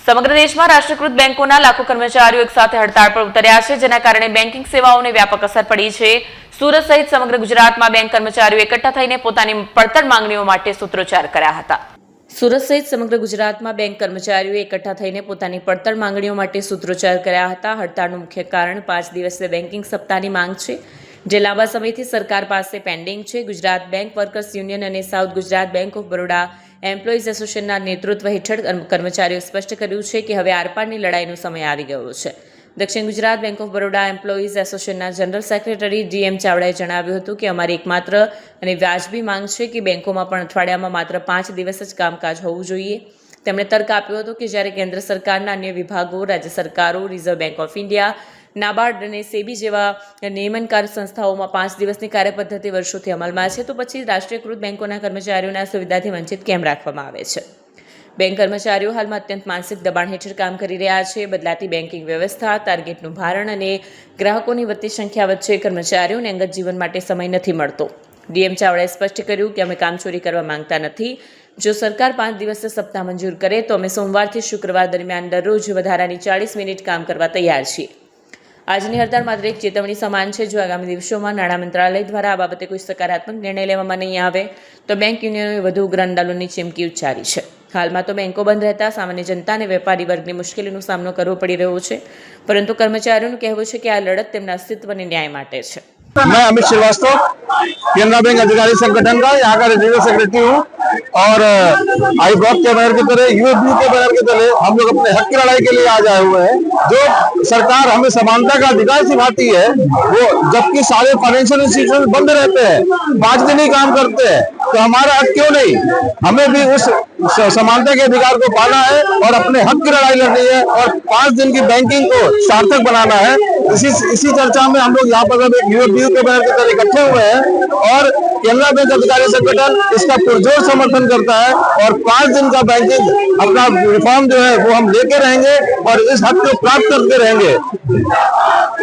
સમગ્ર દેશમાં રાષ્ટ્રીયકૃત બેંકોના લાખો કર્મચારીઓ એક સાથે હડતાળ પર ઉતર્યા છે, જેના કારણે બેન્કિંગ સેવાઓને વ્યાપક અસર પડી છે। સુરત સહિત સમગ્ર ગુજરાતમાં બેંક કર્મચારીઓ એકઠા થઈને પોતાની પડતર માંગણીઓ માટે સૂત્રોચ્ચાર કર્યા હતા। સુરત સહિત સમગ્ર ગુજરાતમાં બેંક કર્મચારીઓ એકઠા થઈને પોતાની પડતર માંગણીઓ માટે સૂત્રોચ્ચાર કર્યા હતા। હડતાળનું મુખ્ય કારણ 5 દિવસીય બેન્કિંગ સપ્તાહની માંગ છે, જે લાંબા સમયથી સરકાર પાસે પેન્ડિંગ છે। ગુજરાત બેંક વર્કર્સ યુનિયન અને south Gujarat bank of Baroda employees એસોસિએશનના નેતૃત્વ હેઠળ કર્મચારીઓ સ્પષ્ટ કર્યું છે કે હવે આરપારની લડાઈનો સમય આવી ગયો છે। દક્ષિણ Gujarat bank of Baroda employees એસોસિએશનના જનરલ સેક્રેટરી ડીએમ ચાવડાએ જણાવ્યું હતું કે અમારી એકમાત્ર અને વ્યાજબી માંગ છે કે બેંકોમાં પણ અઠવાડિયામાં માત્ર 5 દિવસ જ કામકાજ હોવું જોઈએ। તેમણે તર્ક આપ્યો હતો કે જ્યારે કેન્દ્ર સરકારના અન્ય વિભાગો, રાજ્ય સરકારો, reserve bank of India, NABARD અને સેબી જેવા નિયમનકાર સંસ્થાઓમાં 5 દિવસની કાર્યપદ્ધતિ વર્ષોથી અમલમાં છે, તો પછી રાષ્ટ્રીયકૃત બેંકોના કર્મચારીઓને આ સુવિધાથી વંચિત કેમ રાખવામાં આવે છે? બેંક કર્મચારીઓ હાલમાં અત્યંત માનસિક દબાણ હેઠળ કામ કરી રહ્યા છે। બદલાતી બેન્કિંગ વ્યવસ્થા, ટાર્ગેટનું ભારણ અને ગ્રાહકોની વધતી સંખ્યા વચ્ચે કર્મચારીઓને અંગત જીવન માટે સમય નથી મળતો। ડીએમ ચાવડાએ સ્પષ્ટ કર્યું કે અમે કામચોરી કરવા માંગતા નથી। જો સરકાર 5 દિવસીય સપ્તાહ મંજૂર કરે તો અમે સોમવારથી શુક્રવાર દરમિયાન દરરોજ વધારાની 40 મિનિટ કામ કરવા તૈયાર છીએ। આજની હડતાળ માત્ર એક ચેતવણી સમાન છે। જો આગામી દિવસોમાં નાણાં મંત્રાલય દ્વારા આ બાબતે કોઈ સકારાત્મક નિર્ણય લેવામાં નહીં આવે તો બેંક યુનિયનોએ વધુ ઉગ્ર આંદોલનની ચીમકી ઉચ્ચારી છે। હાલમાં તો બેંકો બંધ રહેતા સામાન્ય જનતા અને વેપારી વર્ગની મુશ્કેલીનો સામનો કરવો પડી રહ્યો છે, પરંતુ કર્મચારીઓનું કહેવું છે કે આ લડત તેમના અસ્તિત્વ અને न्याय માટે છે। मैं अमित श्रीवास्तव, केनरा बैंक अधिकारी संगठन का यहाँ का रीजनल सेक्रेटरी हूँ और आई ब्लॉक के बैनर की तरह, यूएबी के बैनर की तरह हम लोग अपने हक की लड़ाई के लिए आज आए हुए हैं। जो सरकार हमें समानता का अधिकार सिखाती है, वो जबकि सारे फाइनेंशियल इंस्टीट्यूशन बंद रहते हैं, 5 दिन ही काम करते हैं, तो हमारा हक क्यों नहीं? हमें भी उस समानता के अधिकार को पाना है और अपने हक की लड़ाई लड़नी है और 5 दिन की बैंकिंग को सार्थक बनाना है। इसी चर्चा में हम लोग यहाँ पर एक यूएबी के बैनर की तरह इकट्ठे हुए हैं और केनरा बैंक अधिकारी संगठन इसका पुरजोर समर्थन करता है और 5 दिन का बैंकिंग अपना रिफॉर्म जो है वो हम लेके रहेंगे और इस हक को प्राप्त करते रहेंगे।